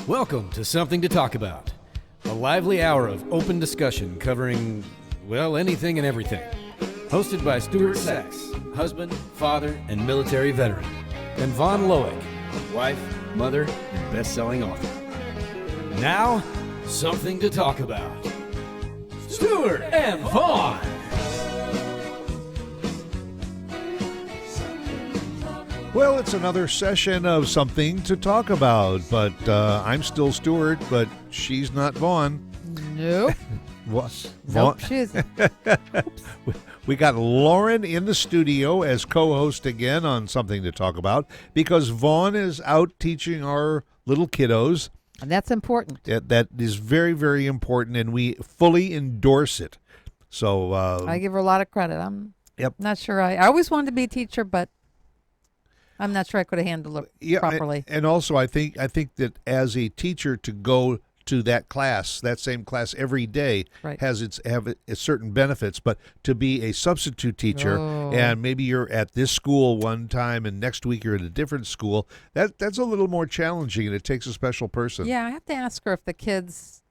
Welcome to Something to Talk About, a lively hour of open discussion covering, well, anything and everything. Hosted by Stuart Sachs, husband, father, and military veteran, and Vaughn Loick, wife, mother, and best-selling author. Now, Something to Talk About. Stuart and Vaughn. Well, it's another session of Something to Talk About, but I'm still Stuart, but she's not Vaughn. Nope. What? Nope, she isn't. We got Lauren in the studio as co-host again on Something to Talk About because Vaughn is out teaching our little kiddos. And that's important. That is very, very important, and we fully endorse it. So I give her a lot of credit. I'm Yep. not sure. I always wanted to be a teacher, but I'm not sure I could have handled it properly. And also, I think that as a teacher to go to that same class every day, Right. has certain benefits. But to be a substitute teacher, and maybe you're at this school one time and next week you're at a different school, that's a little more challenging, and it takes a special person. Yeah, I have to ask her if the kids,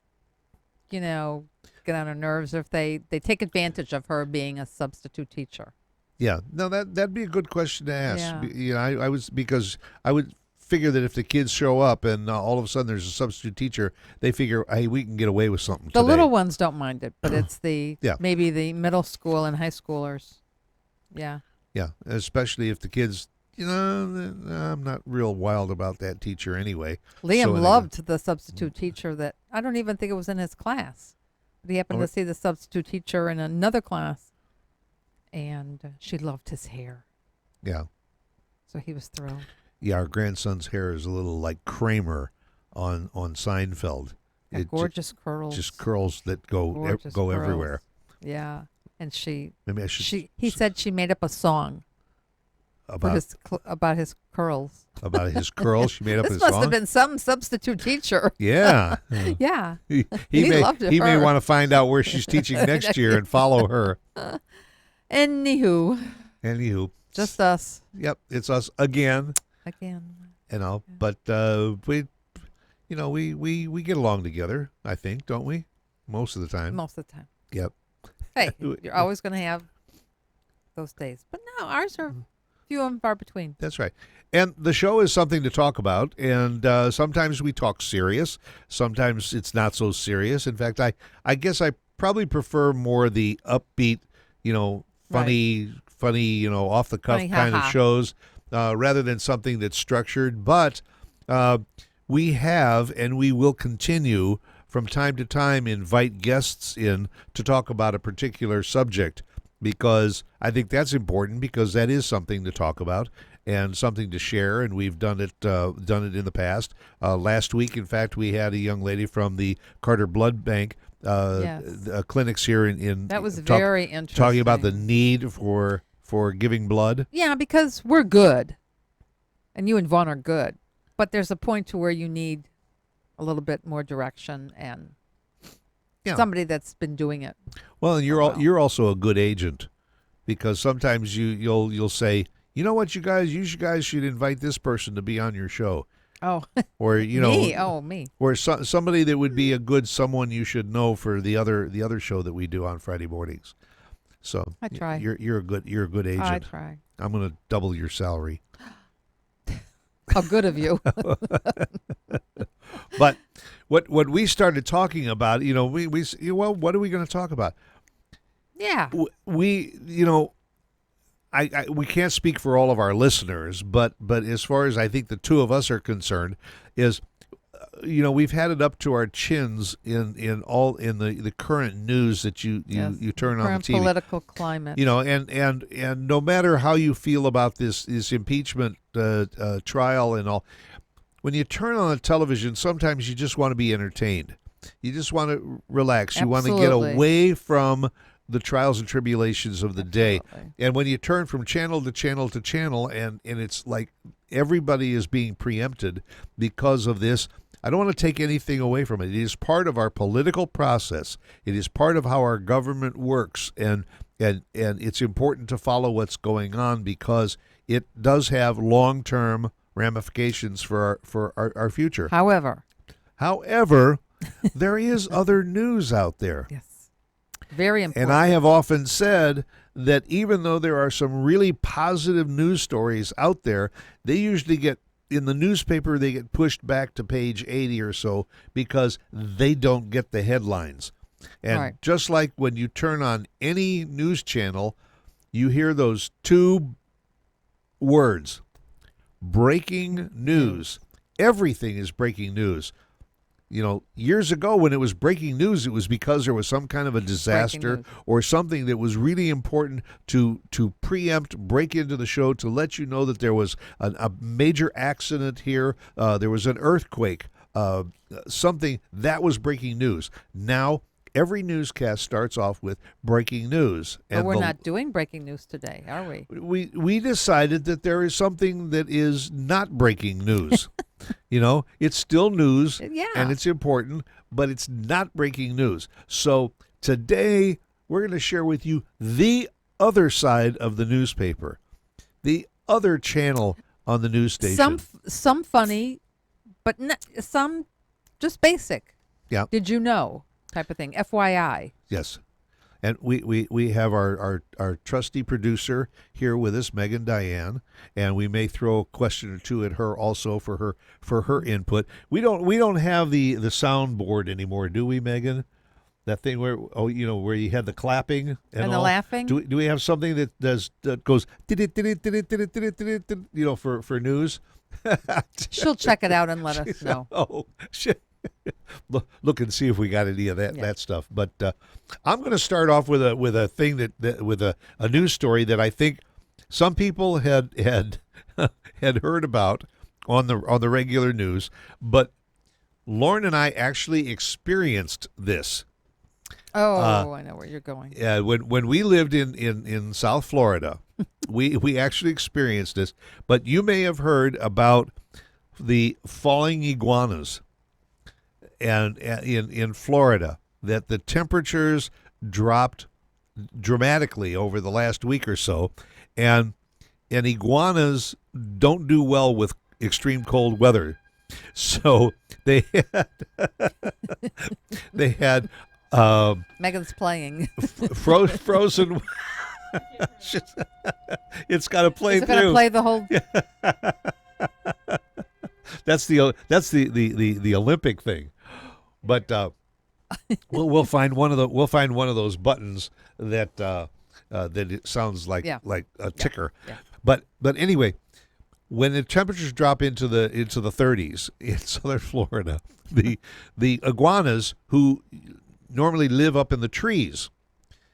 get on her nerves, or if they take advantage of her being a substitute teacher. Yeah, no, that'd be a good question to ask. Yeah. I would figure that if the kids show up and all of a sudden there's a substitute teacher, they figure, hey, we can get away with something The today. little ones don't mind it, but it's Yeah. maybe the middle school and high schoolers. Yeah. Yeah, especially if the kids, I'm not real wild about that teacher anyway. Liam loved the substitute teacher that I don't even think it was in his class. But he happened to see the substitute teacher in another class. And she loved his hair. Yeah. So he was thrilled. Yeah, our grandson's hair is a little like Kramer on Seinfeld. Got gorgeous curls. Just curls that go Gorgeous everywhere. curls. Yeah. And Maybe I should. he said she made up a song about his curls. about his curls. She made up This his must song. have been some substitute teacher. Yeah. Yeah. He loved may her. want to find out where she's teaching next year and follow her. Anywho, just us Yep, it's us again. again. But we get along together, I think, don't we? Most of the time. Most of the time. Yep. Hey, you're always going to have those days, but no, ours are few and far between. That's right. And the show is something to talk about, and sometimes we talk serious. Sometimes it's not so serious. In fact, I guess I probably prefer more the upbeat, funny, off the cuff kind of shows, rather than something that's structured. But we have and we will continue from time to time invite guests in to talk about a particular subject, because I think that's important, because that is something to talk about and something to share, and we've done it in the past. Last week, in fact, we had a young lady from the Carter Blood Bank clinics here in that was very interesting. Talking about the need for giving blood. Yeah, because we're good, and you and Vaughn are good, but there's a point to where you need a little bit more direction and somebody that's been doing it. Well, and you're also a good agent, because sometimes you'll say, you know what, you guys should invite this person to be on your show. Oh, or me? Oh, me. Or somebody that would be a good someone you should know for the other show that we do on Friday mornings. So I try. You're a good agent. I try. I'm going to double your salary. How good of you. But what we started talking about, we what are we going to talk about? Yeah. We we can't speak for all of our listeners, but as far as I think the two of us are concerned, is we've had it up to our chins in the current news that you turn on the TV. Political climate. And no matter how you feel about this impeachment trial and all, when you turn on the television, sometimes you just want to be entertained. You just want to relax. You want to get away from the trials and tribulations of the day. And when you turn from channel to channel to channel, and it's like everybody is being preempted because of this, I don't want to take anything away from it. It is part of our political process. It is part of how our government works, and it's important to follow what's going on, because it does have long-term ramifications for our future. However, However, there is other news out there. Yes. Very important. And I have often said that even though there are some really positive news stories out there, they usually get in the newspaper, they get pushed back to page 80 or so because they don't get the headlines. And Right. just like when you turn on any news channel, you hear those two words, breaking news. Everything is breaking news. You know, years ago when it was breaking news, it was because there was some kind of a disaster news. or something that was really important to preempt, break into the show to let you know that there was a major accident here, there was an earthquake, something that was breaking news. Now, every newscast starts off with breaking news. But we're not doing breaking news today, are we? We decided that there is something that is not breaking news. You know, it's still news, Yeah. and it's important, but it's not breaking news. So today we're going to share with you the other side of the newspaper, the other channel on the news station. Some funny, but some just basic. Yeah. Did you know? Type of thing. FYI. Yes. And we have our trusty producer here with us, Megan Diane, and we may throw a question or two at her also for her input. We don't have the soundboard anymore, do we, Megan? That thing where where you had the clapping and the all. laughing? Do we have something that goes for news? She'll check it out and let us know. Oh, shit. Look and see if we got any of that stuff. But I'm going to start off with a thing with a news story that I think some people had heard about on the regular news, but Lauren and I actually experienced this. Oh, I know where you're going. Yeah, when we lived in South Florida, we actually experienced this. But you may have heard about the falling iguanas. And in Florida, that the temperatures dropped dramatically over the last week or so, and iguanas don't do well with extreme cold weather, so they had Megan's playing. frozen. It's got to play Is it through. going to play the whole? That's the Olympic thing. But we'll find one of those buttons that it sounds like a ticker. Yeah. But anyway, when the temperatures drop into the 30s in southern Florida, the iguanas who normally live up in the trees,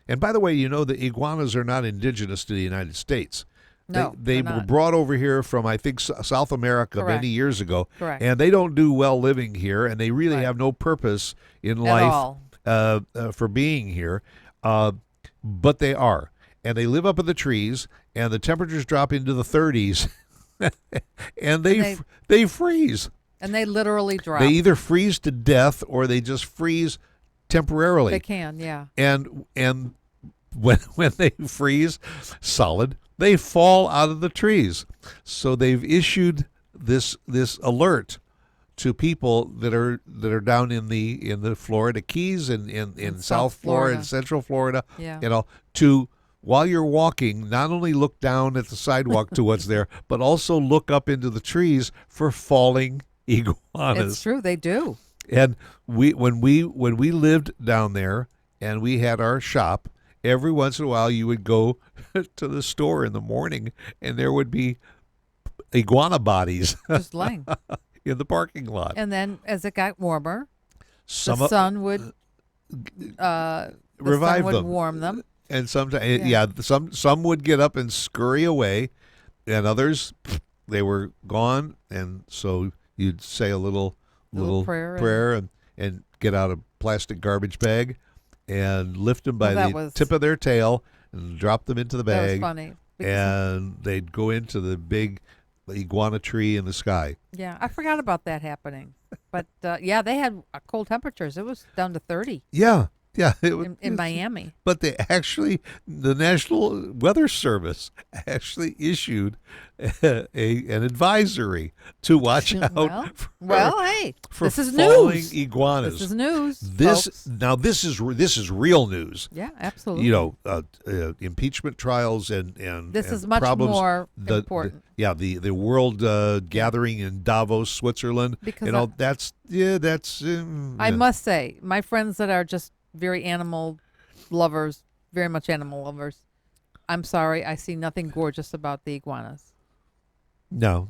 and by the way, the iguanas are not indigenous to the United States. No, they were brought over here from, I think, South America many years ago. Correct. And they don't do well living here, and they really have no purpose in life for being here. But they are. And they live up in the trees, and the temperatures drop into the 30s, and they freeze. And they literally drop. They either freeze to death or they just freeze temporarily. They can, yeah. And when they freeze solid, they fall out of the trees. So they've issued this alert to people that are down in the Florida Keys and in South Florida and Central Florida, to while you're walking, not only look down at the sidewalk to what's there, but also look up into the trees for falling iguanas. It's true, they do. And when we lived down there and we had our shop, every once in a while you would go to the store in the morning and there would be iguana bodies just laying in the parking lot. And then as it got warmer, the sun would revive them, warm them. And sometimes, some would get up and scurry away, and others, they were gone. And so you'd say a little prayer and get out a plastic garbage bag and lift them by the tip of their tail and drop them into the bag. That was funny. And they'd go into the big iguana tree in the sky. Yeah, I forgot about that happening. But, they had cold temperatures. It was down to 30. Yeah. Yeah, in Miami. But the National Weather Service actually issued an advisory to watch out Hey, for this is falling news. iguanas. This is news. Folks. This is real news. Yeah, absolutely. Impeachment trials and this and is much problems, more important. The world gathering in Davos, Switzerland, Because and all that's I must say, my friends that are just very animal lovers, very much animal lovers, I'm sorry, I see nothing gorgeous about the iguanas. No,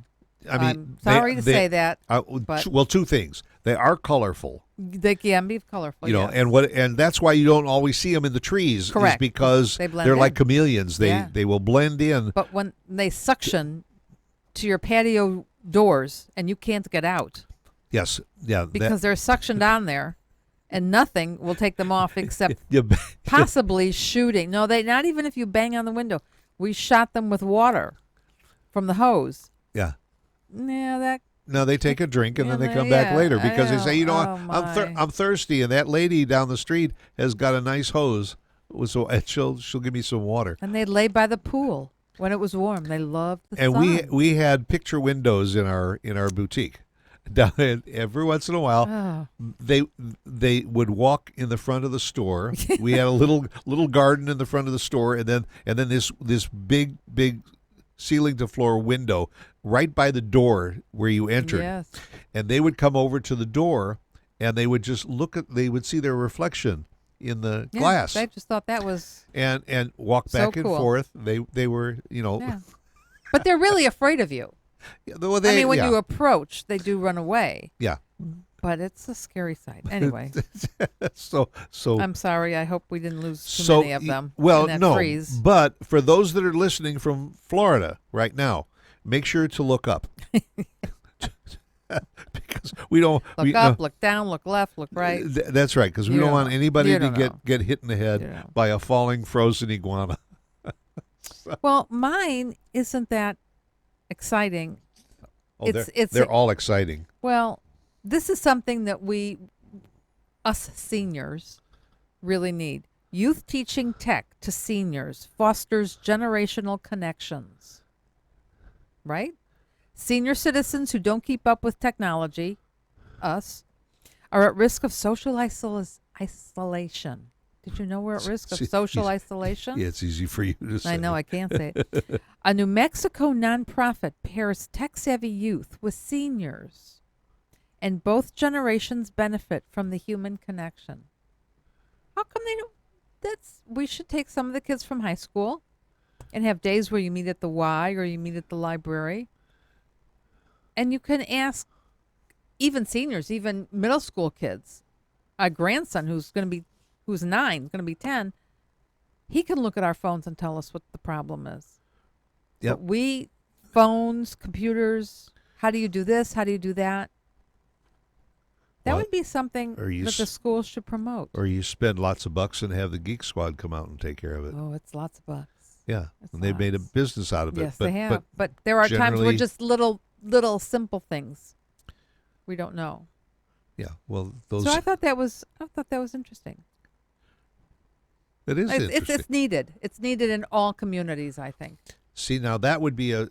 I mean, I'm sorry to say that, but two things: they are colorful, they can be colorful, yes. and that's why you don't always see them in the trees. Correct. Is because they're like chameleons. They will blend in. But when they suction to your patio doors and you can't get out, yes, yeah, because they're suctioned on there. And nothing will take them off except possibly shooting. No, not even if you bang on the window. We shot them with water from the hose. Yeah. Yeah, No, they take a drink and then they come back later because they say, I'm thirsty, and that lady down the street has got a nice hose, so she'll give me some water. And they lay by the pool when it was warm. They loved the sun. And we had picture windows in our boutique. Every once in a while, they would walk in the front of the store. We had a little garden in the front of the store, and then this big ceiling to floor window right by the door where you entered. Yes. And they would come over to the door, and they would just they would see their reflection in the glass. They just thought that was and walk back and forth. They were but they're really afraid of you. Well, when you approach, they do run away. Yeah. But it's a scary sight. Anyway. so I'm sorry. I hope we didn't lose too many of them. Well, in that no. freeze. But for those that are listening from Florida right now, make sure to look up. Because we don't look up, look down, look left, look right. That's right, because we don't want anybody to get hit in the head by a falling frozen iguana. Well, mine isn't that exciting. Oh, they're all exciting. Well, this is something that us seniors, really need. Youth teaching tech to seniors fosters generational connections. Right? Senior citizens who don't keep up with technology, us, are at risk of social isolation. Did you know we're at risk of social isolation? Yeah, it's easy for you to say. I know, I can't say it. A New Mexico nonprofit pairs tech-savvy youth with seniors, and both generations benefit from the human connection. How come they don't? We should take some of the kids from high school and have days where you meet at the Y or you meet at the library. And you can ask even seniors, even middle school kids, a grandson who's 9, going to be 10, he can look at our phones and tell us what the problem is. Yep. But phones, computers, how do you do this? How do you do that? That would be something that the school should promote. Or you spend lots of bucks and have the Geek Squad come out and take care of it. Oh, it's lots of bucks. Yeah, and they've made a business out of it. Yes, they have. But there are times where just little simple things we don't know. Yeah, well, those. So I thought that was interesting. It is interesting. It's needed. It's needed in all communities, I think. See, now that would be a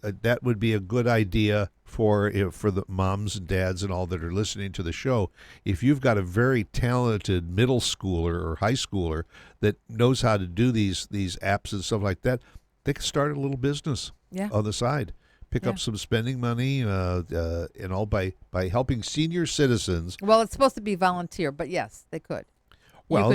good idea for the moms and dads and all that are listening to the show. If you've got a very talented middle schooler or high schooler that knows how to do these apps and stuff like that, they can start a little business on the side. Pick up some spending money and all by helping senior citizens. Well, it's supposed to be volunteer, but yes, they could. Well,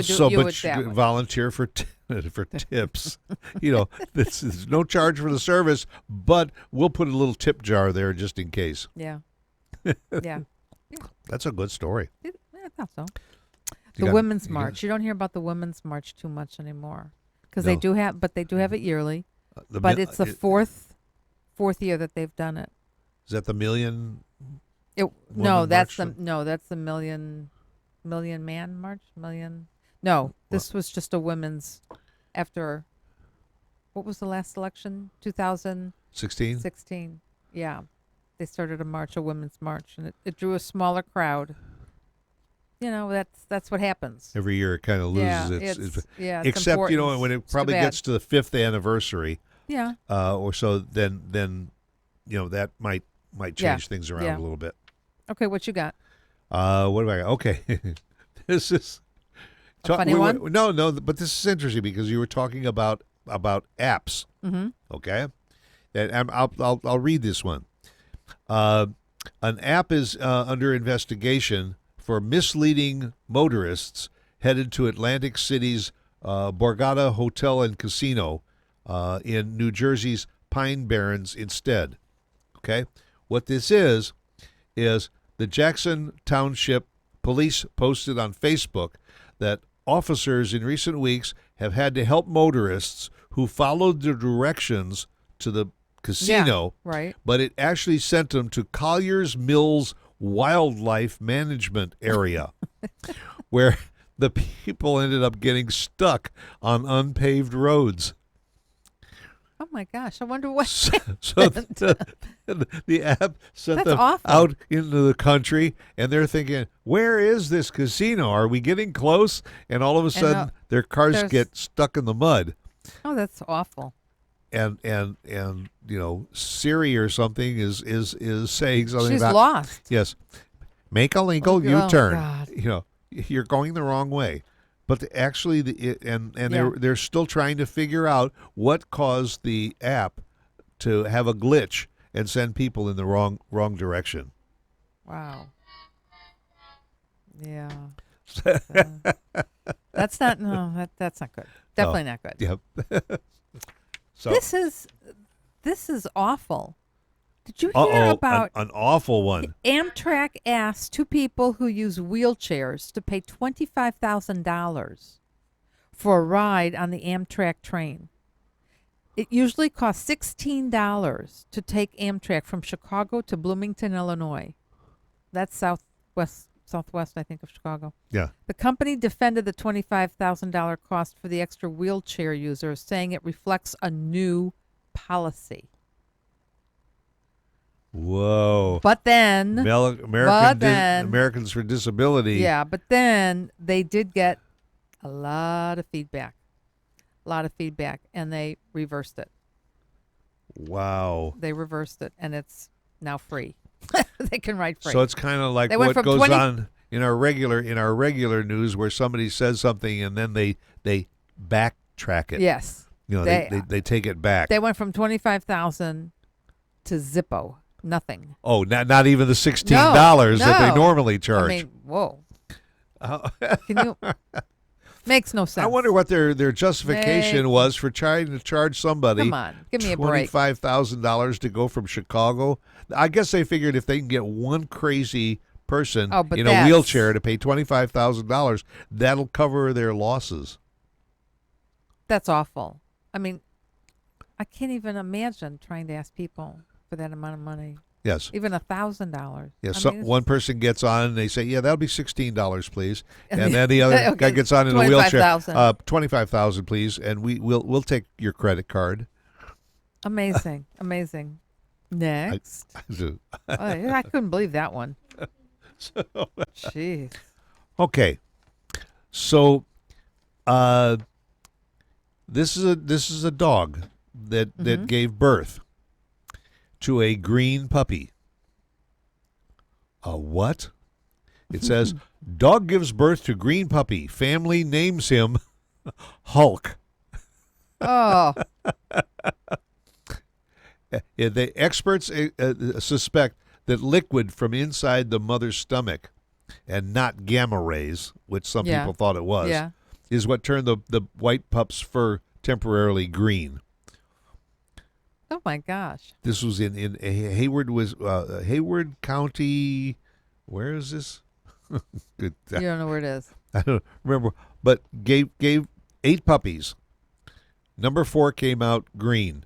volunteer for tips. There's no charge for the service, but we'll put a little tip jar there just in case. Yeah. That's a good story. I thought so. The Women's March. You don't hear about the Women's March too much anymore because they do have it yearly. But it's the fourth year that they've done it. Is that the Million? That's the Million Man March? This was just a women's after, what was the last election? 2016? 16. Yeah. They started a women's march, and it drew a smaller crowd. that's what happens. Every year it kind of Yeah, loses it's except important. when it It's too probably bad. gets to the 5th anniversary Yeah. or so, then that might Yeah. change things around Yeah. a little bit. Okay, what you got? What do I got? Okay. This is A funny one? no, but this is interesting because you were talking about apps. Mm-hmm. Okay, and I'll read this one. An app is under investigation for misleading motorists headed to Atlantic City's Borgata Hotel and Casino in New Jersey's Pine Barrens instead. Okay, what this is the Jackson Township Police posted on Facebook that officers in recent weeks have had to help motorists who followed the directions to the casino, Right. but it actually sent them to Collier's Mills Wildlife Management Area, where the people ended up getting stuck on unpaved roads. Oh my gosh! I wonder what. So the app sent That's them awful. out into the country, and they're thinking, "Where is this casino? Are we getting close?" And all of a sudden, their cars there's- get stuck in the mud. Oh, that's awful. And Siri or something is saying something She's about lost. yes, make a legal Oh, U-turn. God. You're going the wrong way. But actually, Yeah. they're still trying to figure out what caused the app to have a glitch and send people in the wrong direction. Wow. Yeah. That's not. No, that's not good. Definitely not good. Yep. So This is awful. Did you hear about an awful one. Amtrak asked two people who use wheelchairs to pay $25,000 for a ride on the Amtrak train? It usually costs $16 to take Amtrak from Chicago to Bloomington, Illinois. That's southwest, I think, of Chicago. Yeah. The company defended the $25,000 cost for the extra wheelchair users, saying it reflects a new policy. Whoa. But then, Americans for Disability. yeah, but then they did get a lot of feedback. And they reversed it. Wow. They reversed it, and it's now free. They can ride free. So it's kind of like They went what from goes 20 on in our regular news, where somebody says something and then they backtrack it. Yes. They take it back. They went from 25,000 to Zippo. Nothing. Oh, not even the $16 No, that they no. normally charge. I mean, whoa. Can you? Makes no sense. I wonder what their justification Make- was for trying to charge somebody Come on, give me a break. $25,000 to go from Chicago. I guess they figured if they can get one crazy person but in a that's- wheelchair to pay $25,000, that'll cover their losses. That's awful. I mean, I can't even imagine trying to ask people for that amount of money. Yes. Even $1,000. Yeah, I mean, one person gets on and they say, "Yeah, that'll be $16, please," and then the other Okay, guy gets on in a wheelchair, 25,000. $25,000, please, and we'll take your credit card. Amazing. Next. I couldn't believe that one. Jeez. Okay, so this is a dog that gave birth to a green puppy. A what? It says, dog gives birth to green puppy. Family names him Hulk. Oh, The experts suspect that liquid from inside the mother's stomach, and not gamma rays, which some Yeah. people thought it was, yeah. is what turned the white pup's fur temporarily green. Oh, my gosh. This was in Hayward, Hayward County. Where is this? Good. You don't know where it is. I don't remember, but gave 8 puppies. Number 4 came out green,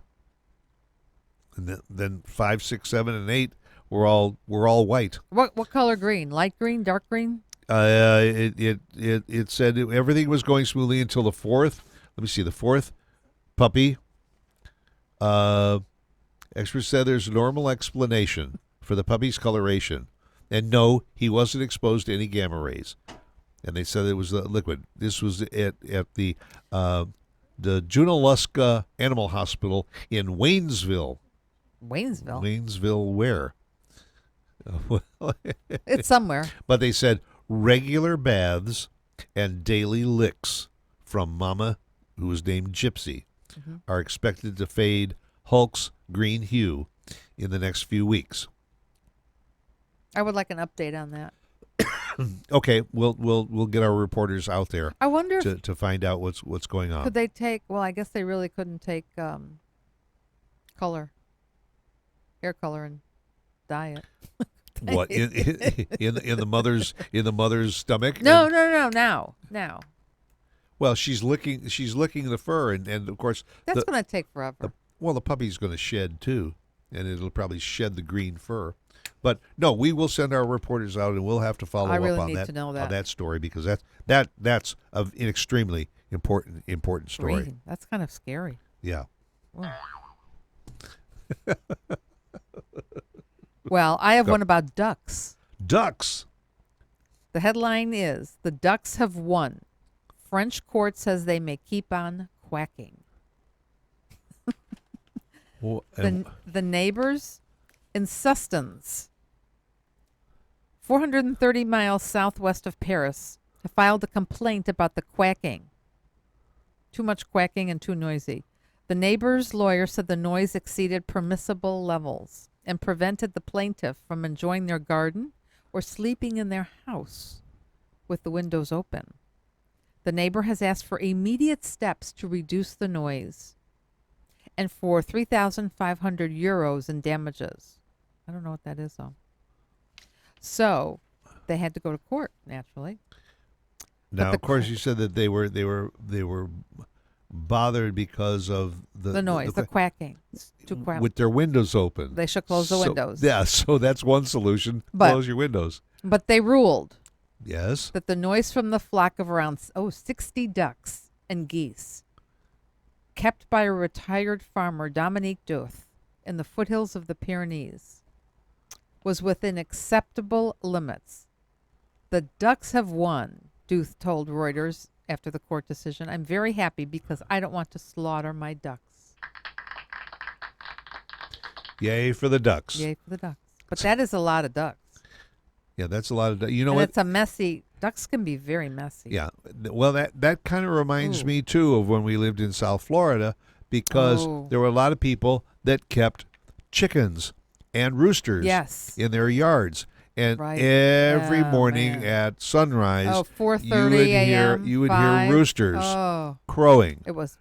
and then 5, 6, 7, and 8 were all white. What color green? Light green? Dark green? It said everything was going smoothly until the 4th. Let me see, the 4th puppy. Experts said there's a normal explanation for the puppy's coloration, and no, he wasn't exposed to any gamma rays. and they said it was liquid. This was at the Junaluska Animal Hospital in Waynesville. Waynesville. Waynesville, where? It's somewhere. But they said regular baths and daily licks from Mama, who was named Gypsy, are expected to fade Hulk's green hue in the next few weeks. I would like an update on that. Okay, we'll get our reporters out there I wonder if to find out what's going on. could they take. Well, I guess they really couldn't take color, hair color, and dye it. What in the mother's stomach? No. Now. Well, she's licking the fur, and of course That's going to take forever. the puppy's going to shed too, and it'll probably shed the green fur. But no, we will send our reporters out, and we'll have to follow I really up on need that to know that. on that story, because that's an extremely important story. Green. That's kind of scary. Yeah. Whoa. Well, I have one about ducks. Ducks. The headline is, "The Ducks have won. French court says they may keep on quacking." Well, The neighbors in Sustons, 430 miles southwest of Paris, have filed a complaint about the quacking. Too much quacking and too noisy. The neighbor's lawyer said the noise exceeded permissible levels and prevented the plaintiff from enjoying their garden or sleeping in their house with the windows open. The neighbor has asked for immediate steps to reduce the noise and for 3,500 euros in damages. I don't know what that is, though. So they had to go to court, naturally. now, of course, you said that they were bothered because of The noise, the quacking. It's too quack. with their windows open. They should close the windows. Yeah, so that's one solution. But- Close your windows. But they ruled Yes. that the noise from the flock of around 60 ducks and geese kept by a retired farmer, Dominique Duth, in the foothills of the Pyrenees was within acceptable limits. The ducks have won, Duth told Reuters after the court decision. "I'm very happy because I don't want to slaughter my ducks." Yay for the ducks. Yay for the ducks. But that is a lot of ducks. Yeah, that's a lot of. You know And what? it's a messy, ducks can be very messy. Yeah. Well, that kind of reminds Ooh. me too of when we lived in South Florida, because Oh. there were a lot of people that kept chickens and roosters Yes. in their yards. And Right. every Oh, morning man. at sunrise, Oh, 4:30 a.m. you would 5. hear roosters Oh, crowing. it was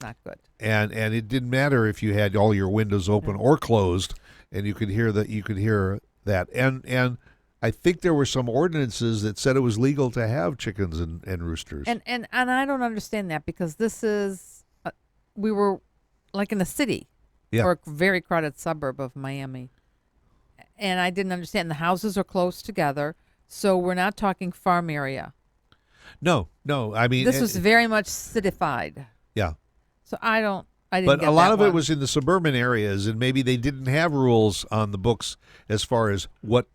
not good. And it didn't matter if you had all your windows open or closed, and you could hear that. And I think there were some ordinances that said it was legal to have chickens and roosters. And I don't understand that, because this is we were like in a city Yeah. or a very crowded suburb of Miami. And I didn't understand, the houses are close together, so we're not talking farm area. No. I mean, This was very much citified. yeah. So I didn't But get a lot that of it one. was in the suburban areas, and maybe they didn't have rules on the books as far as what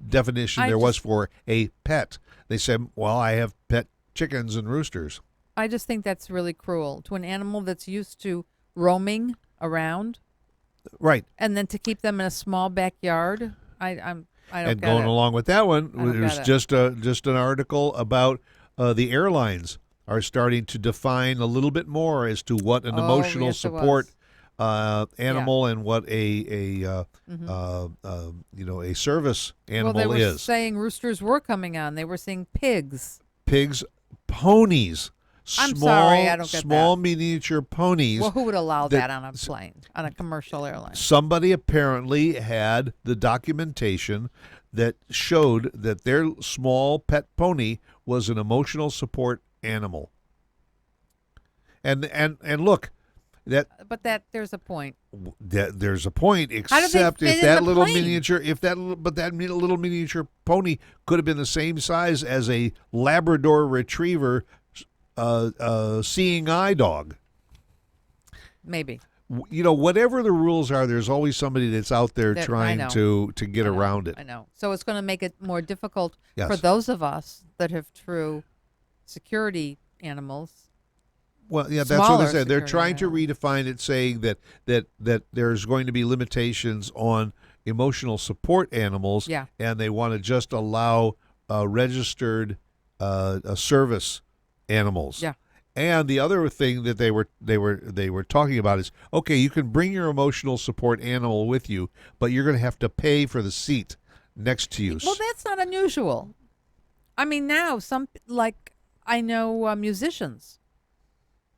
definition I there was just- for a pet. They said, "Well, I have pet chickens and roosters." I just think that's really cruel to an animal that's used to roaming around, Right. and then to keep them in a small backyard. I don't And get going it. along with that one, I don't there's get it. just an article about the airlines are starting to define a little bit more as to what an Oh, emotional yes, it support was. animal and what a service animal well, they were is. saying roosters were coming on. They were saying pigs. Pigs, ponies. I'm Small, sorry, I don't get small that. miniature ponies. Well, who would allow that- that on a plane, on a commercial airline? Somebody apparently had the documentation that showed that their small pet pony was an emotional support animal. And look, that There's a point. there's a point, How do they except fit if in that the little plane? miniature, little miniature pony could have been the same size as a Labrador Retriever, seeing eye dog. Maybe. whatever the rules are, there's always somebody that's out there I trying know. to get I know, around it. I know. So it's going to make it more difficult Yes. for those of us that have true security animals. Well, yeah, that's what Smaller they said. They're security trying to redefine it, saying that there's going to be limitations on emotional support animals, Yeah. and they want to just allow registered service animals. Yeah. And the other thing that they were talking about is, okay, you can bring your emotional support animal with you, but you're going to have to pay for the seat next to you. Well, that's not unusual. I mean, now I know musicians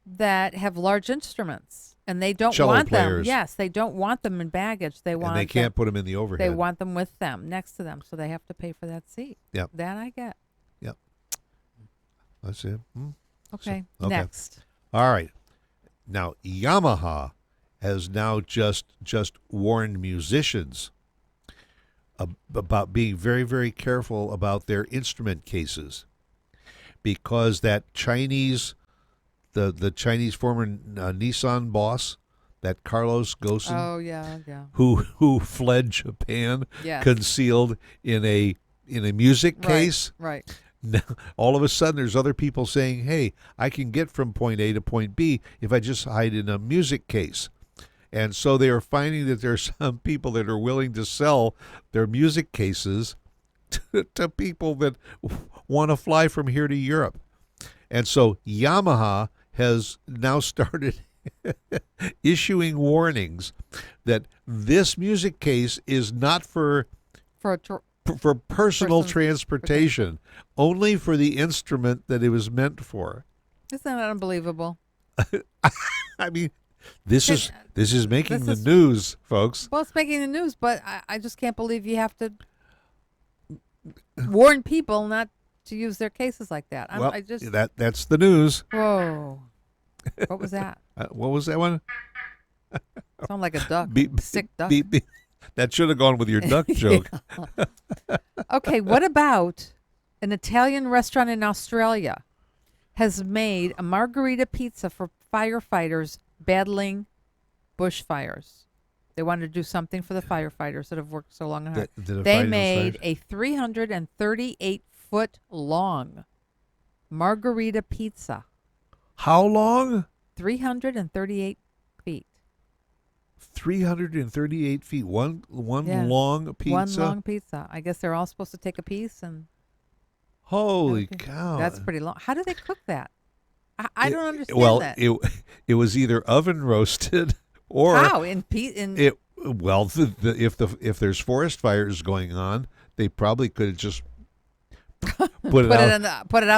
that have large instruments, and they don't Cello want players. them. Yes, they don't want them in baggage. They want and they can't put them in the overhead. They want them with them, next to them, so they have to pay for that seat. Yep. That I get. Yep. That's it. Okay. Okay. Next. All right. Now Yamaha has now just warned musicians about being very, very careful about their instrument cases, because that Chinese, the Chinese former Nissan boss, that Carlos Ghosn, Oh yeah. who fled Japan, Yes. concealed in a music case. Right. Now, all of a sudden, there's other people saying, hey, I can get from point A to point B if I just hide in a music case. And so they are finding that there's some people that are willing to sell their music cases to people that want to fly from here to Europe. And so Yamaha has now started issuing warnings that this music case is not for personal transportation, only for the instrument that it was meant for. Isn't that unbelievable? I mean, this is making this the is- news, folks. Well, it's making the news, but I just can't believe you have to warn people not to use their cases like that. Well, that's the news. Whoa. What was that? What was that one? Sound like a duck. Beep, Sick duck. beep, beep. That should have gone with your duck joke. Okay, what about an Italian restaurant in Australia has made a margarita pizza for firefighters battling bushfires? They wanted to do something for the firefighters that have worked so long and hard. That are They fighting those made fires. a 338-foot long margarita pizza. How long? 338 feet. 338 feet. One Yeah. long pizza. One long pizza. I guess they're all supposed to take a piece and Holy everything. cow! That's pretty long. How do they cook that? I don't understand Well, that. it was either oven roasted or How in it. Well, if there's forest fires going on, they probably could have just put it out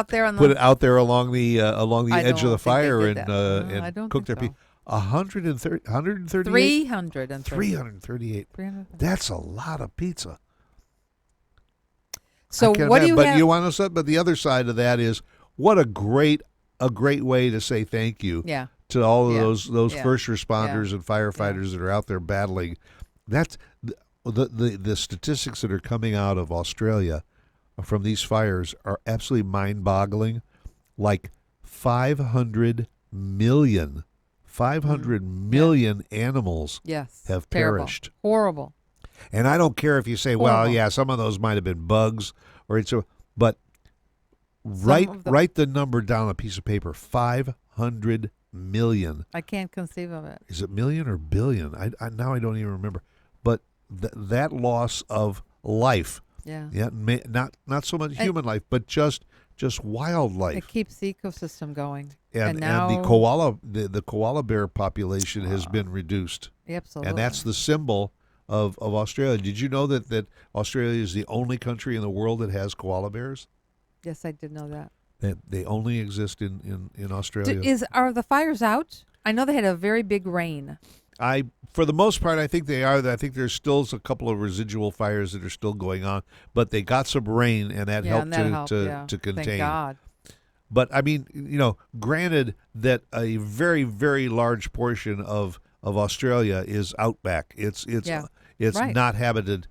there on the put it out there along the I edge of don't the think they fire did and that. No, I and don't cook their think pizza. so. 138. 338. 338. That's a lot of pizza. So I can't what do imagine. you But have? you want to say? But the other side of that is what a great way to say thank you Yeah. to all of Yeah. those Yeah. first responders and firefighters that are out there battling. That's the statistics that are coming out of Australia from these fires are absolutely mind-boggling. Like 500 million animals Yes. have Terrible. perished. Horrible. And I don't care if you say, well, Horrible. yeah, some of those might have been bugs or but of the- write the number down on a piece of paper. 500 million. I can't conceive of it. Is it million or billion? I now I don't even remember. But that loss of life, Yeah. not so much human life, but just wildlife. It keeps the ecosystem going. And now, the koala bear population has been reduced. Absolutely. And that's the symbol of Australia. Did you know that Australia is the only country in the world that has koala bears? Yes, I did know that. That they only exist in Australia. Are the fires out? I know they had a very big rain. For the most part, I think they are. I think there's still a couple of residual fires that are still going on, but they got some rain, and that helped to contain. Thank God. But I mean, granted that a very, very large portion of Australia is outback. It's Right. not habited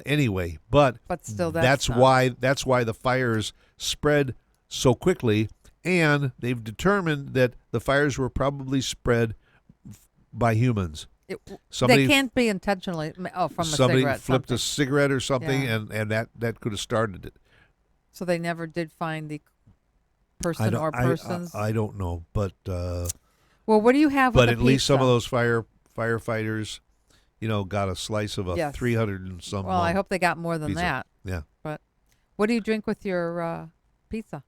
anyway. But still, that's why the fires spread so quickly, and they've determined that the fires were probably spread by humans. They can't be intentionally. Oh, from a somebody cigarette. flipped something. a cigarette or something, Yeah. and that could have started it. So they never did find the person or persons. I don't know, but well, what do you have? but with at the least some of pizza? those firefighters, got a slice of a Yes. 300 and some. Well, I hope they got more than pizza. that. Yeah. But what do you drink with your pizza?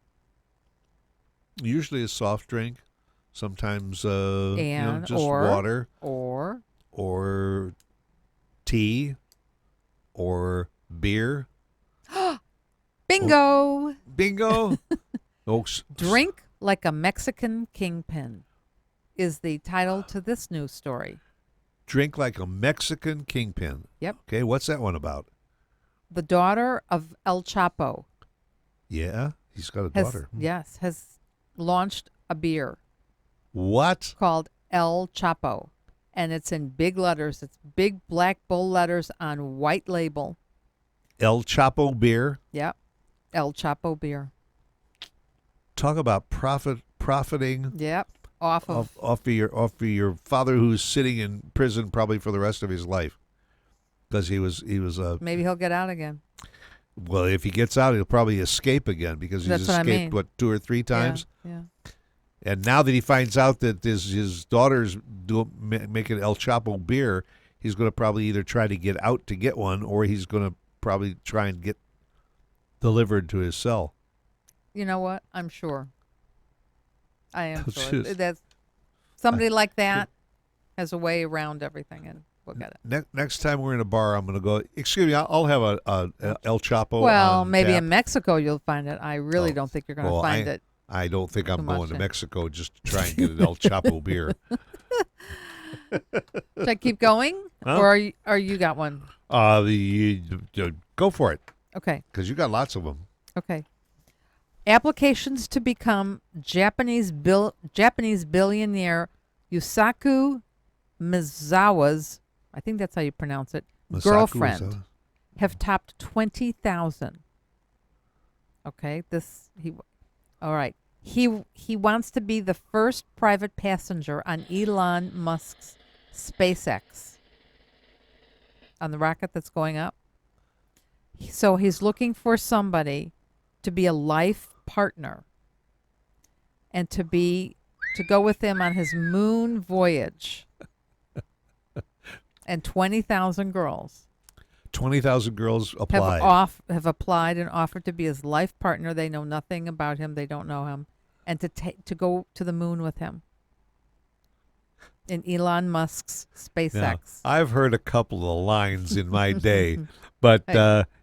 Usually a soft drink, sometimes And just or water or tea or beer. bingo. Bingo. Oh, Drink like a Mexican kingpin is the title to this news story. Drink like a Mexican kingpin. Yep. Okay, what's that one about? The daughter of El Chapo Yeah, he's got a has daughter. has launched a beer What? called El Chapo, and it's in big letters. It's big black bold letters on white label. El Chapo beer. Yep. El Chapo beer. Talk about profiting Yep. Off of off of your father, who's sitting in prison probably for the rest of his life, because he was maybe he'll get out again. well, if he gets out, he'll probably escape again, because he's That's what I escaped mean. 2 or 3 times. Yeah. And now that he finds out that his daughter's making El Chapo beer, he's going to probably either try to get out to get one, or he's going to probably try and get delivered to his cell. You know what? I'm sure. I am Oh, sure. jeez. That's somebody like that has a way around everything, and we'll get it. Next time we're in a bar, I'm going to go, excuse me, I'll have a El Chapo. Well, on maybe tap. in Mexico you'll find it. I really Oh, don't think you're going to well, find it. I don't think I'm Too much going to in. Mexico just to try and get an El Chapo beer. Should I keep going, Huh? or are you got one? Go for it, Okay. because you got lots of them. Okay. Applications to become Japanese billionaire Yusaku Mizawa's, I think that's how you pronounce it, girlfriend have topped 20,000. Okay, all right. He wants to be the first private passenger on Elon Musk's SpaceX, on the rocket that's going up. So he's looking for somebody to be a life partner and to go with him on his moon voyage. And 20,000 girls 20,000 girls applied. have applied and offered to be his life partner. They know nothing about him. They don't know him, and to go to the moon with him in Elon Musk's SpaceX. Now, I've heard a couple of lines in my day, but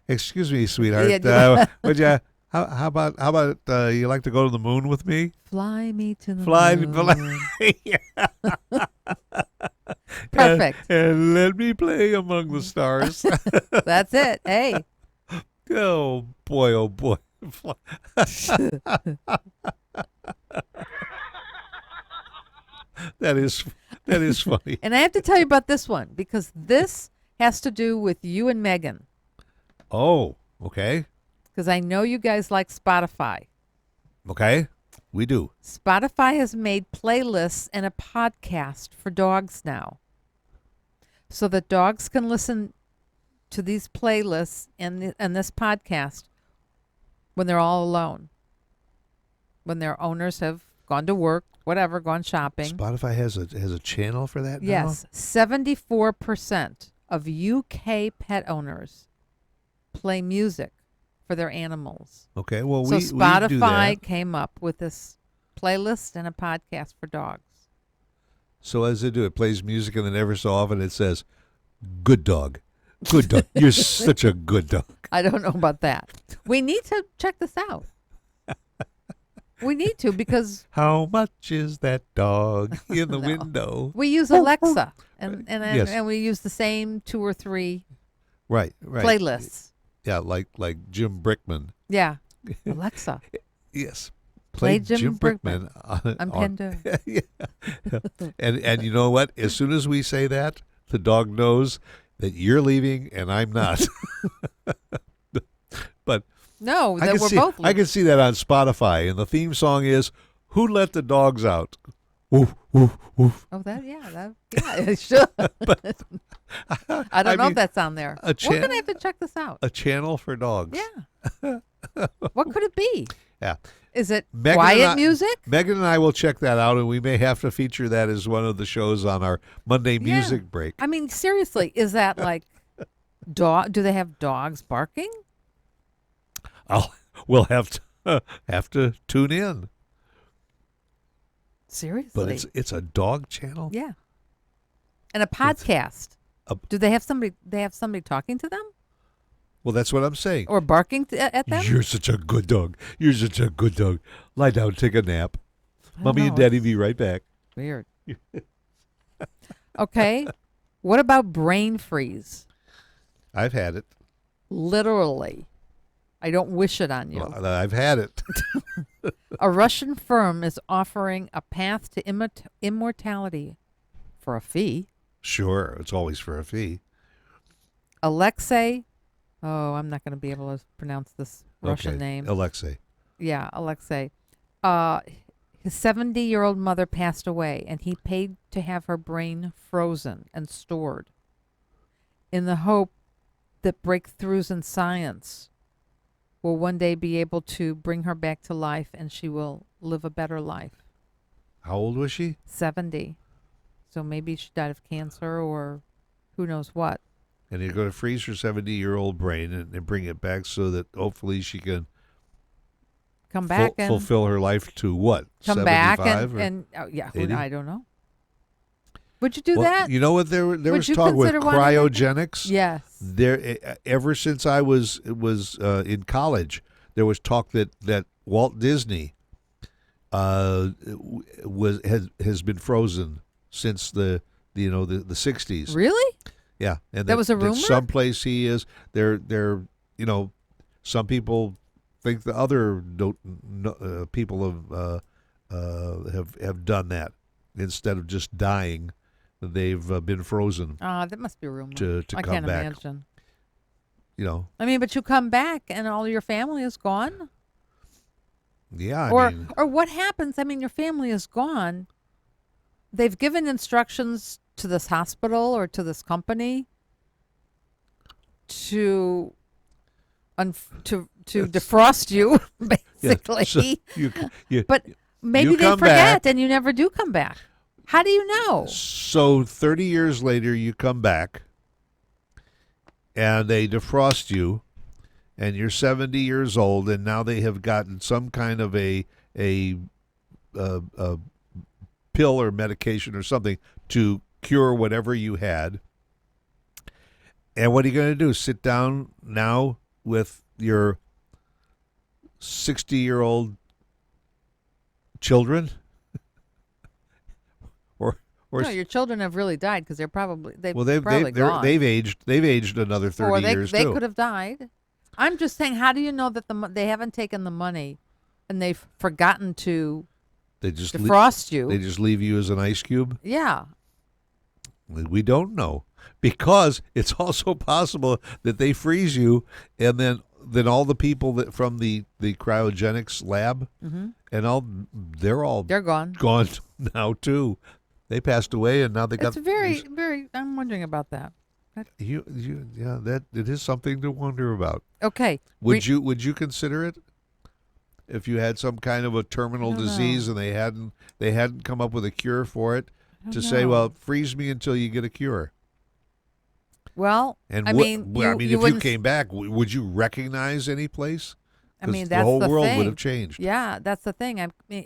excuse me, sweetheart. Yeah, Would you? How about you like to go to the moon with me? Fly me to the Fly, moon. fly. Perfect. And let me play among the stars. That's it. Hey. Oh boy! Oh boy! That is funny. And I have to tell you about this one because this has to do with you and Megan. Oh, okay, Because I know you guys like Spotify. okay. We do. Spotify has made playlists and a podcast for dogs now, so that dogs can listen to these playlists and this podcast when they're all alone, when their owners have gone to work, whatever, gone shopping. Spotify has a channel for that now? Yes, 74% of UK pet owners play music for their animals. Okay. Well, So we do Spotify that. came up with this playlist and a podcast for dogs. So as they do, it plays music, and then every so often it says, "Good dog, good dog. You're such a good dog." I don't know about that. We need to check this out. We need to because How much is that dog in the window? we use Alexa and Yes. and we use the same 2 or 3 Right. playlists. Yeah, like Jim Brickman. Yeah. Alexa, Yes. Play Play Jim Brickman. I'm Panda. Yeah. And you know what? As soon as we say that, the dog knows that you're leaving and I'm not. But No, I can see that on Spotify, and the theme song is "Who Let the Dogs Out." Woof, woof, woof. Oh, yeah, it should. I don't know mean, if that's on there. a We're gonna have to check this out. A channel for dogs. Yeah. What could it be? Yeah. Is it Megan quiet music? Megan and I will check that out, and we may have to feature that as one of the shows on our Monday music break. I mean, seriously, is that like dog? Do they have dogs barking? We'll have to tune in. Seriously, But it's a dog channel. yeah. And a podcast. Do they have somebody? They have somebody talking to them Well, that's what I'm saying. or barking at them? You're such a good dog. You're such a good dog. Lie down, take a nap. I don't Mommy and know, Daddy it's be right back. weird. Okay. What about brain freeze? I've had it. Literally. I don't wish it on you. Well, I've had it. A Russian firm is offering a path to immortality for a fee. Sure, it's always for a fee. Alexei, I'm not going to be able to pronounce this Russian name. Alexei. Yeah, Alexei. His 70-year-old mother passed away, and he paid to have her brain frozen and stored in the hope that breakthroughs in science will one day be able to bring her back to life and she will live a better life. How old was she? 70. So maybe she died of cancer or who knows what. And you're going to freeze her 70-year-old brain and bring it back so that hopefully she can Come back and fulfill her life to what? come back 75 and yeah, 80? I don't know. Would you do Well, that? you know what? There Would was you talk with consider one of them? cryogenics. Yes. There, ever since I was in college, there was talk that Walt Disney has been frozen since the 60s. Really? Yeah, and That was a rumor? Someplace he is. There. Some people think the other people have done that instead of just dying. They've been frozen That must be a rumor. to I come can't back. imagine. I mean, but you come back and all your family is gone? Yeah, or what happens? I mean, your family is gone. They've given instructions to this hospital or to this company to defrost you, basically. so you, But maybe you they come forget back. and you never do come back. How do you know? So 30 years later, you come back, and they defrost you, and you're 70 years old, and now they have gotten some kind of a pill or medication or something to cure whatever you had. And what are you going to do? Sit down now with your 60-year-old children? No, your children have really died because they've probably they've gone. they've aged another 30 or years they too. could have died. I'm just saying, how do you know that they haven't taken the money and they've forgotten to They just defrost you? They just leave you as an ice cube. Yeah. We don't know, because it's also possible that they freeze you, and then all the people that from the cryogenics lab and they're gone. now too. They passed away, and now they got. It's very. I'm wondering about that. That it is something to wonder about. Okay. Would you consider it if you had some kind of a terminal disease and they hadn't come up with a cure for it, to say, well, freeze me until you get a cure? Well, And if you came back, would you recognize any place? I mean, the that's whole the world thing. would have changed. Yeah, that's the thing.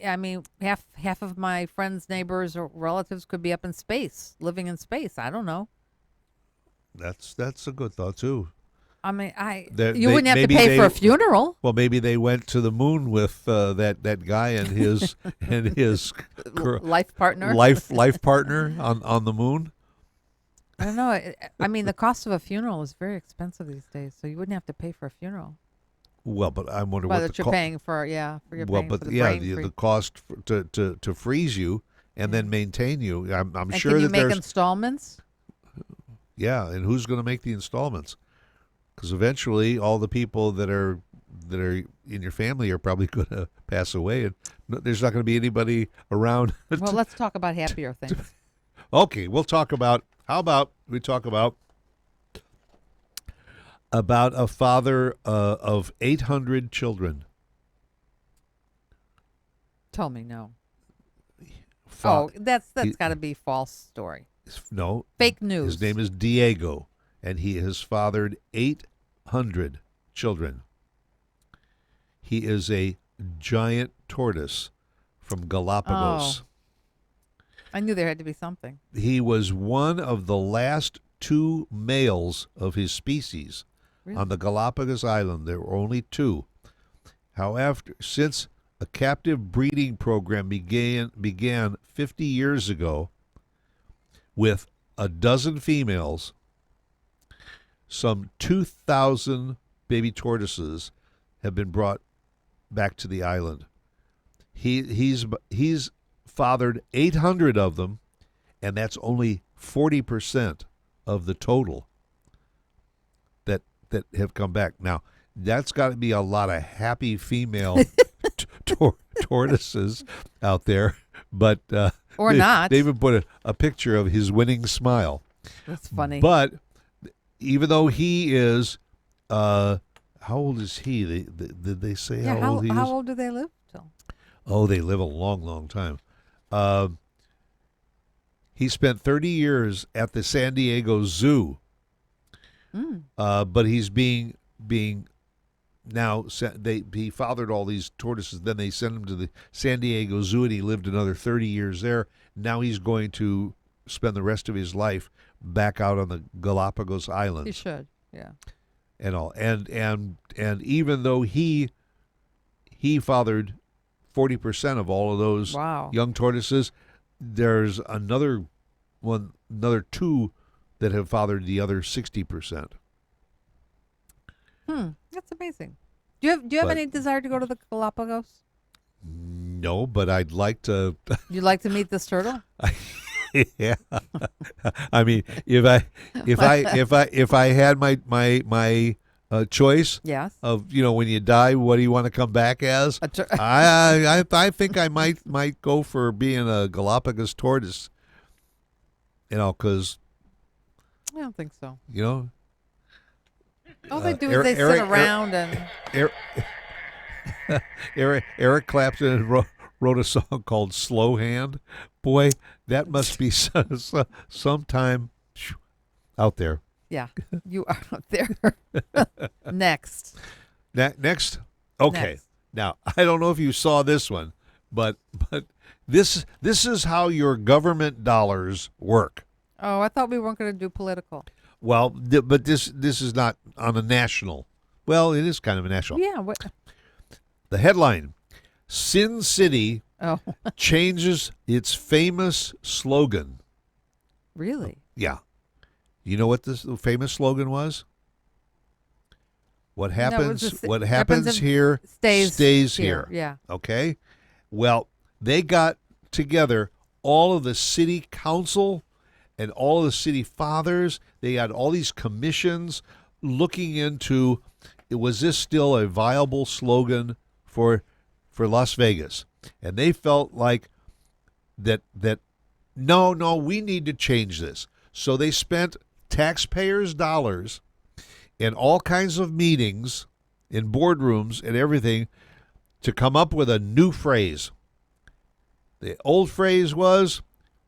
I mean, half of my friends, neighbors, or relatives could be up in space, living in space. I don't know. That's a good thought too. I mean, you wouldn't have to pay for a funeral. Well, maybe they went to the moon with that guy and his Life partner. life partner on the moon. I don't know. I mean, the cost of a funeral is very expensive these days, so you wouldn't have to pay for a funeral. Well, but I wonder Well, what that you're paying for, for your well, paying but for the brain the cost to freeze you and then maintain you. I'm and sure can you that make there's installments? and who's going to make the installments? Because eventually, all the people that are that are in your family are probably going to pass away, and there's not going to be anybody around. Well, let's talk about happier things. Okay, we'll talk about. How about we talk about a father of 800 children. Tell me no. Fa- That's he- got to be false story. No, Fake news. his name is Diego, and he has fathered 800 children. He is a giant tortoise from Galapagos. I knew there had to be something. He was one of the last two males of his species. Really? On the Galapagos Island. There were only two. However, since a captive breeding program began 50 years ago with a dozen females, some 2,000 baby tortoises have been brought back to the island. He's fathered 800 of them, and that's only 40% of the total that have come back. Now, that's got to be a lot of happy female tortoises out there, but Or not. They even put a picture of his winning smile. That's funny. But even though he is, how old is he? Did they say yeah, how old he is? how old do they live till? Oh, they live a long, long time. He spent 30 years at the San Diego Zoo, but he's being now he fathered all these tortoises. Then they sent him to the San Diego Zoo, and he lived another 30 years there. Now he's going to spend the rest of his life back out on the Galapagos Islands. He should, yeah. And all, and even though he fathered 40% of all of those Wow. young tortoises, there's another two that have fathered the other 60%. That's amazing. Do you have But- any desire to go to the Galapagos? No, but I'd like to. You'd like to meet this turtle? Yeah, I mean, if I had my choice Yes. of when you die, what do you want to come back as? I think I might go for being a Galapagos tortoise. Because I don't think so. All Uh, they do Eric- is they Eric- sit around and Eric Clapton wrote a song called "Slow Hand." Boy, that must be sometime out there. yeah, you are up there. Next. Next, okay. Next. Now I don't know if you saw this one, but this is how your government dollars work. Oh, I thought we weren't going to do political. Well, but this is not on a national. Well, it is kind of a national. Yeah. What? The headline: Sin City Oh, changes its famous slogan. really? Yeah. You know what the famous slogan was? What happens in- here Stays here. Yeah. Okay? Well, they got together all of the city council and all of the city fathers. They had all these commissions looking into, was this still a viable slogan for Las Vegas? And they felt like that no, we need to change this. So they spent taxpayers' dollars in all kinds of meetings, in boardrooms and everything, to come up with a new phrase. The old phrase was,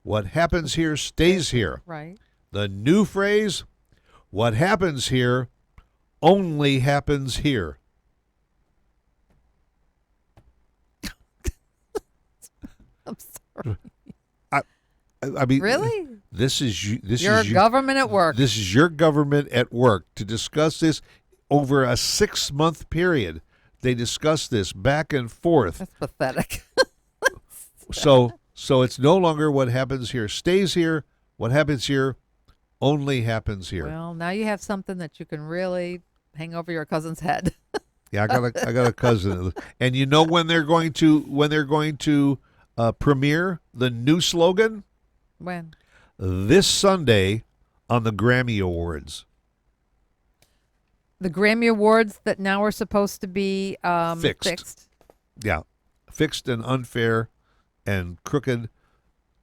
what happens here stays here. Right. The new phrase, what happens here only happens here. I'm sorry. I mean, Really? This is Your government at work. This is your government at work to discuss this over a 6-month period. They discuss this back and forth. That's pathetic. So it's no longer what happens here stays here. What happens here only happens here. Well, now you have something that you can really hang over your cousin's head. Yeah, I got a cousin, and you know when they're going to premiere the new slogan When? this Sunday on the Grammy Awards. The Grammy Awards that now are supposed to be Fixed. Yeah, fixed and unfair and crooked.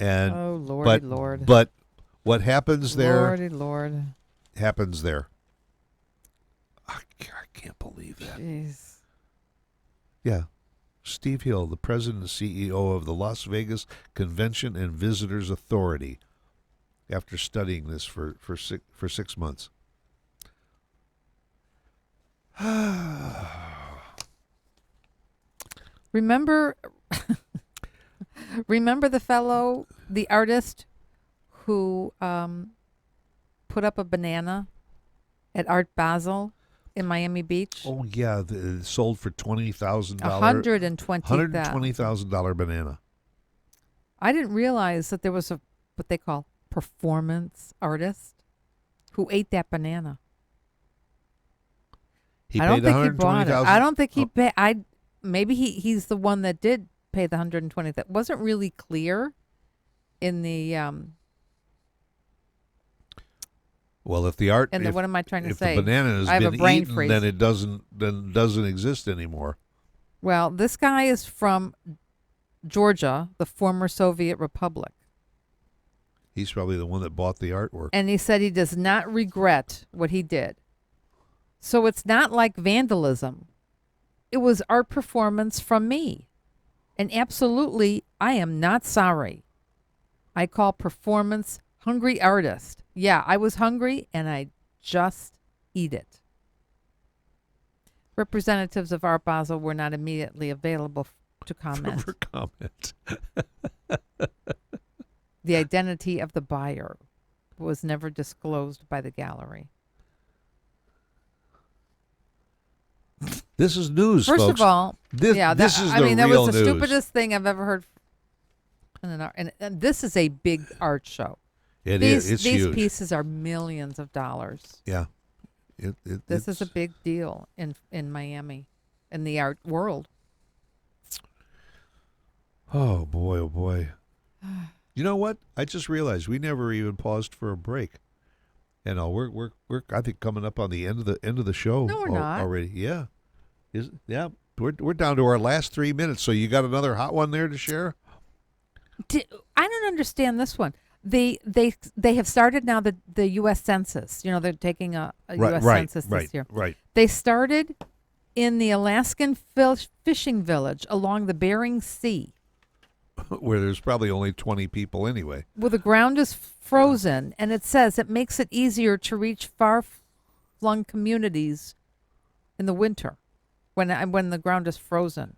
And Oh, Lordy but Lord. but what happens there Lordy Lord. happens there. I can't believe that. Jeez. Yeah. Steve Hill, the president and CEO of the Las Vegas Convention and Visitors Authority, after studying this for 6 months. Remember the fellow, the artist who put up a banana at Art Basel in Miami Beach? Oh yeah, it sold for $20,000. $120,000 banana. I didn't realize that there was a what they call performance artist who ate that banana. He I don't paid think he bought it. $120,000. I don't think he paid. Maybe he's the one that did pay the 120. That wasn't really clear in the Well, if the art, And if, what am I trying to if say? the banana has I have a been brain eaten, freeze. then it doesn't exist anymore. Well, this guy is from Georgia, the former Soviet Republic. He's probably the one that bought the artwork. And he said he does not regret what he did. So it's not like vandalism. It was art performance from me. And absolutely, I am not sorry. I call performance hungry artist. Yeah, I was hungry and I just eat it. Representatives of Art Basel were not immediately available to comment. For comment. The identity of the buyer was never disclosed by the gallery. This is news, First folks. of all, this is the that real was the news. stupidest thing I've ever heard. And this is a big art show. It These is. It's these huge. pieces are millions of dollars. Yeah. This is a big deal in Miami, in the art world. Oh boy, oh boy. You know what? I just realized we never even paused for a break. And we're I think coming up on the end of the show. No, we're not. Already. Yeah. We're down to our last 3 minutes. So you got another hot one there to share? I don't understand this one. They have started now the U.S. Census. You know, they're taking a U.S. Census this year. Right. They started in the Alaskan fishing village along the Bering Sea, Where there's probably only 20 people anyway. where the ground is frozen, and it says it makes it easier to reach far-flung communities in the winter when the ground is frozen.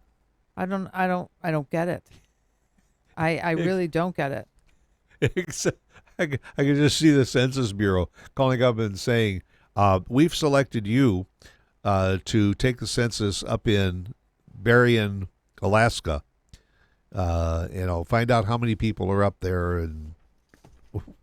I don't get it. I really don't get it. I can just see the Census Bureau calling up and saying, we've selected you to take the census up in Berrien, Alaska. Find out how many people are up there and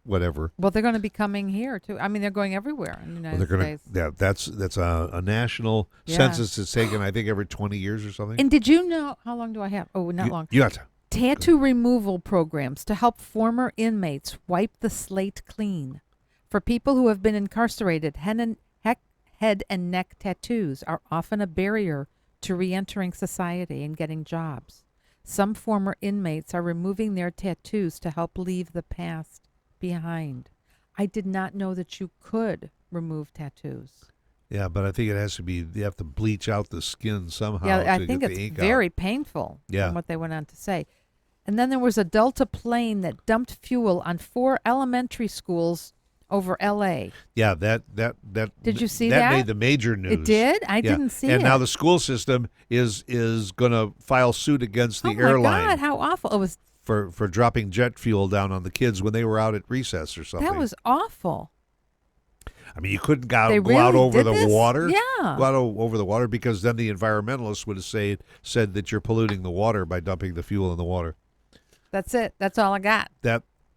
whatever. Well, they're going to be coming here too. I mean, they're going everywhere in the United States. Yeah, that's a national census that's taken, I think, every 20 years or something. And did you know, how long do I have? Oh, not long. You got to. Tattoo removal programs to help former inmates wipe the slate clean. For people who have been incarcerated, head and neck tattoos are often a barrier to reentering society and getting jobs. Some former inmates are removing their tattoos to help leave the past behind. I did not know that you could remove tattoos. Yeah, but I think it has to be, you have to bleach out the skin somehow. Yeah, I to think get it's the ink very out. painful Yeah. from what they went on to say. And then there was a Delta plane that dumped fuel on 4 elementary schools over L.A. Yeah, that Did you see that? that? Made the major news. It did? I didn't see it. And now the school system is going to file suit against the oh airline my God, how awful. It was. for dropping jet fuel down on the kids when they were out at recess or something. That was awful. I mean, you couldn't go They out really over did the this? water. Yeah. Go out over the water, because then the environmentalists would have said that you're polluting the water by dumping the fuel in the water. That's it. That's all I got.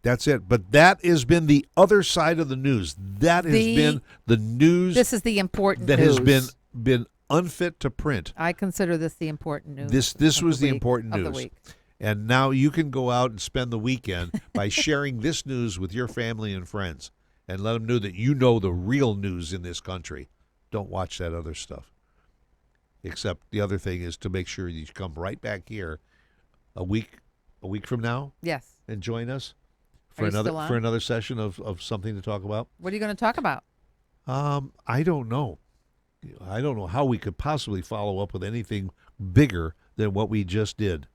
That's it. But that has been the other side of the news. That has been the news. This is the important that news. has been unfit to print. I consider this the important news. This of was the week- important of news. the week. And now you can go out and spend the weekend by sharing this news with your family and friends, and let them know that you know the real news in this country. don't watch that other stuff. Except the other thing is to make sure you come right back here a week from now Yes. and join us Are you still on? another session of something to talk about. What are you going to talk about? I don't know. I don't know how we could possibly follow up with anything bigger than what we just did.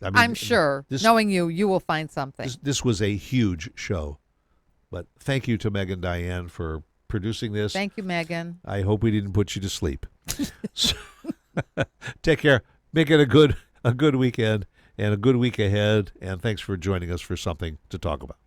I mean, I'm sure, knowing you will find something. This was a huge show. But thank you to Meg and Diane for producing this. Thank you, Megan. I hope we didn't put you to sleep. So, take care. Make it a good weekend and a good week ahead. And thanks for joining us for something to talk about.